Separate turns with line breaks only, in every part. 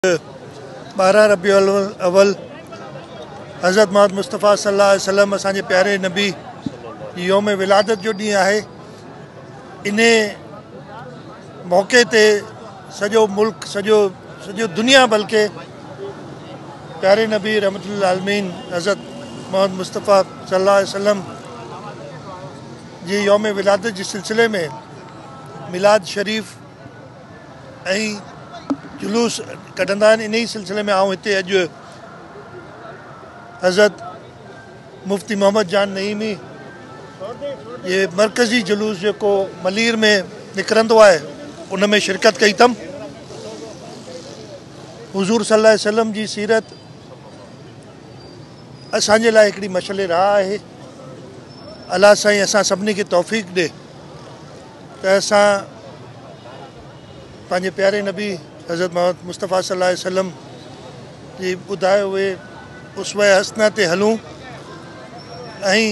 12 रबीउल अव्वल हज़रत मोहम्मद मुस्तफ़ा सल्लल्लाहु अलैहि वसल्लम असांजे प्यारे नबी यौम विलादत जो ॾींहुं आहे। इन मौक़े ते सॼो मुल्क सॼो दुनिया बल्कि प्यारे नबी रहमतुल आलमीन हज़रत मोहम्मद मुस्तफ़ा सल्लल्लाहु अलैहि वसल्लम जी यौम विलादत जे सिलसिले में मिलाद शरीफ़ ऐं जुलूस कढंदा आहिनि। इन सिलसिले में आउं हिते अॼु हज़रत मुफ्ती मोहम्मद जान नईमी ये मरकज़ी जुलूस जेको मलीर में निकिरंदो आहे उन में शिरकत कई अथमि। हुज़ूर सल्लल्लाहु अलैहि वसल्लम जी सीरत असांजे लाइ हिकिड़ी मशले राह आहे। अल्लाह साईं असां सभिनी खे तौफ़ीक़ ॾे त असां पंहिंजे प्यारे नबी हज़रत मोहम्मद मुस्तफ़ा सल्लल्लाहु अलैहि वसल्लम जी ॿुधाए उहे उसवा हसना ते हलूं ऐं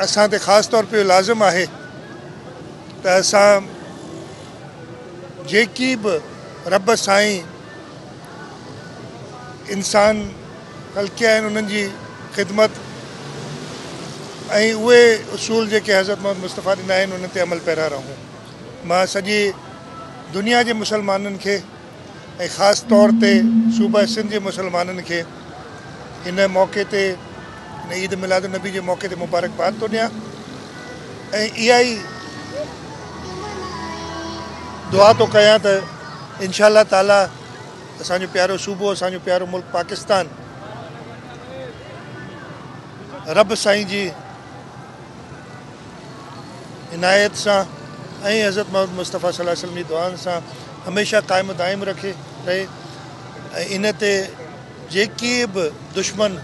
असां ते ख़ासि तौर पे लाज़िम आहे त असां जेकी बि रब साईं इंसान ख़ल्क़िया आहिनि उन्हनि जी ख़िदमत ऐं उहे उसूल जेके हज़रत मोहम्मद मुस्तफ़ा ॾिना आहिनि उन ते अमल पैरा रहूं। मां सॼी दुनिया जे मुसलमाननि खे ऐं ख़ासि तौर ते सूबा सिंध जे मुसलमाननि खे हिन मौक़े ते हिन ईद मिलाद नबी जे मौक़े ते मुबारकबाद थो ॾियां ऐं इहा ई दुआ थो कयां त इंशा अल्लाह ताला असांजो प्यारो सूबो असांजो प्यारो मुल्क पाकिस्तान रब साईं जी इनायत सां ऐं हज़रत मोहम्मद मुस्तफ़ा सल्लल्लाहु अलैहि वसल्लम जी दुआनि सां हमेशह क़ाइम दाइम रहे ऐं इन ते जेके बि दुश्मन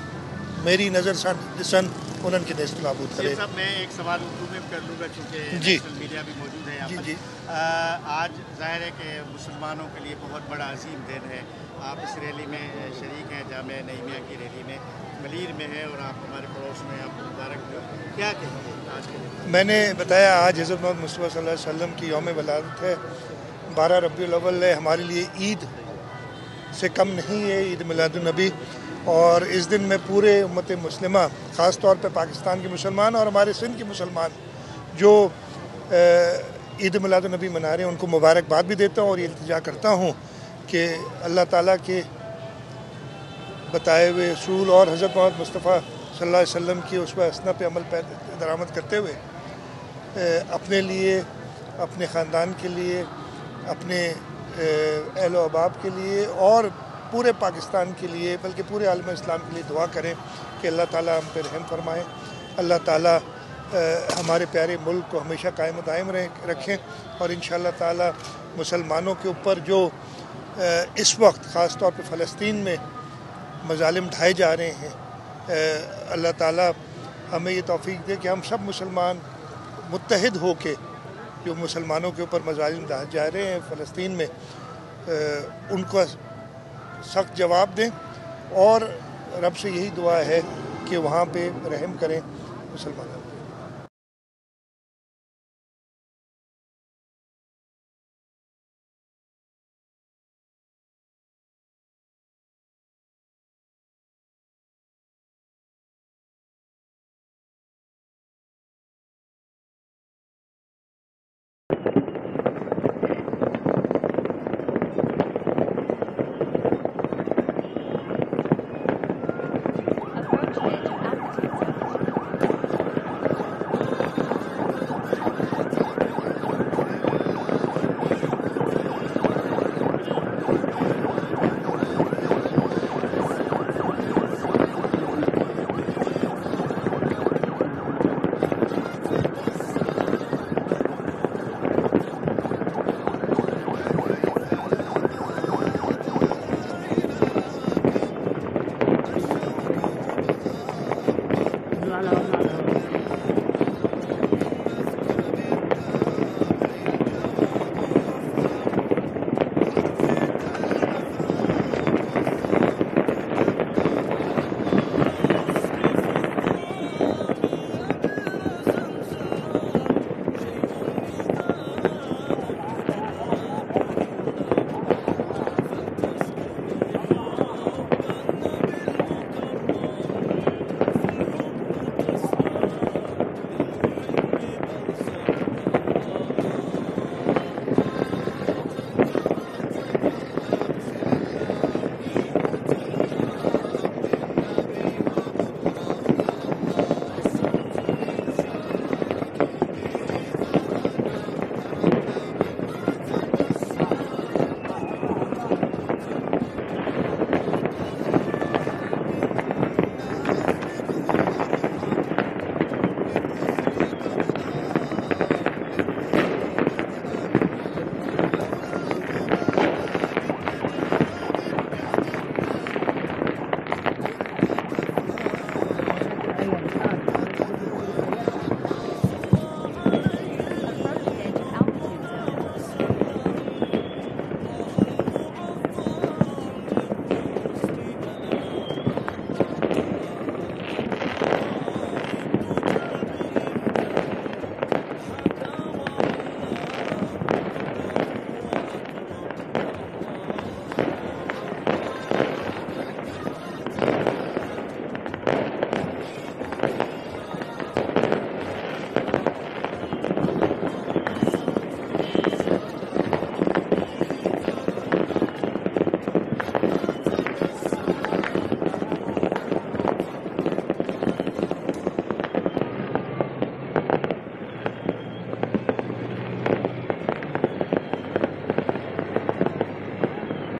मेरी नज़र सां ॾिसनि उन्हनि खे नेस्त नाबूद करे।
मैं एक सवाल उर्दू में कर लूँगा चूँकि सोशल मीडिया भी मौजूद है यहाँ पर। आज ज़ाहिर है कि मुसलमानों के लिए बहुत बड़ा अजीम दिन है। आप इस रैली में शरीक हैं, जामे नईमिया की रैली में मलीर में है और आप हमारे पड़ोस में आपको मुबारक हो। क्या कहेंगे आज के दिन?
मैंने बताया आज हज़रत मोहम्मद मुस्तफ़ा सल्लल्लाहु अलैहि वसल्लम की यौम विलादत है। 12 रबीउल अव्वल है, हमारे लिए ईद से कम नहीं है ईद मिलादुन नबी। और इस दिन में पूरे उम्मत मुस्लिमा ख़ास तौर पे पाकिस्तान के मुसलमान और हमारे सिंध के मुसलमान जो ईद मिलादुन नबी मना रहे हैं उनको मुबारकबाद भी देता हूँ और ये इल्तिजा करता हूँ कि अल्लाह ताला के बताए हुए असूल और हज़रत मोहम्मद मुस्तफ़ा सल्लल्लाहु अलैहि वसल्लम की उसवा हसना पे अमल दरामद करते हुए अपने लिए, अपने ख़ानदान के लिए, अपने अहल व अहबाब के लिए और पूरे पाकिस्तान के लिए बल्कि पूरे आलम इस्लाम के लिए दुआ करें कि अल्लाह ताला हम पे रहम फरमाए। अल्लाह ताला हमारे प्यारे मुल्क को हमेशा कायम दायम रखें और इंशाअल्लाह ताला मुसलमानों के ऊपर जो इस वक्त ख़ास तौर पे फ़लस्तीन में मज़ालिम ढाए जा रहे हैं अल्लाह ताला हमें ये तौफ़ीक़ दे कि हम सब मुसलमान मुत्तहिद हो के जो मुसलमानों के ऊपर मज़ालिम ढाए जा रहे हैं फ़लस्तीन में उनको सख्त जवाब दें और रब से यही दुआ है कि वहाँ पे रहम करें मुसलमान।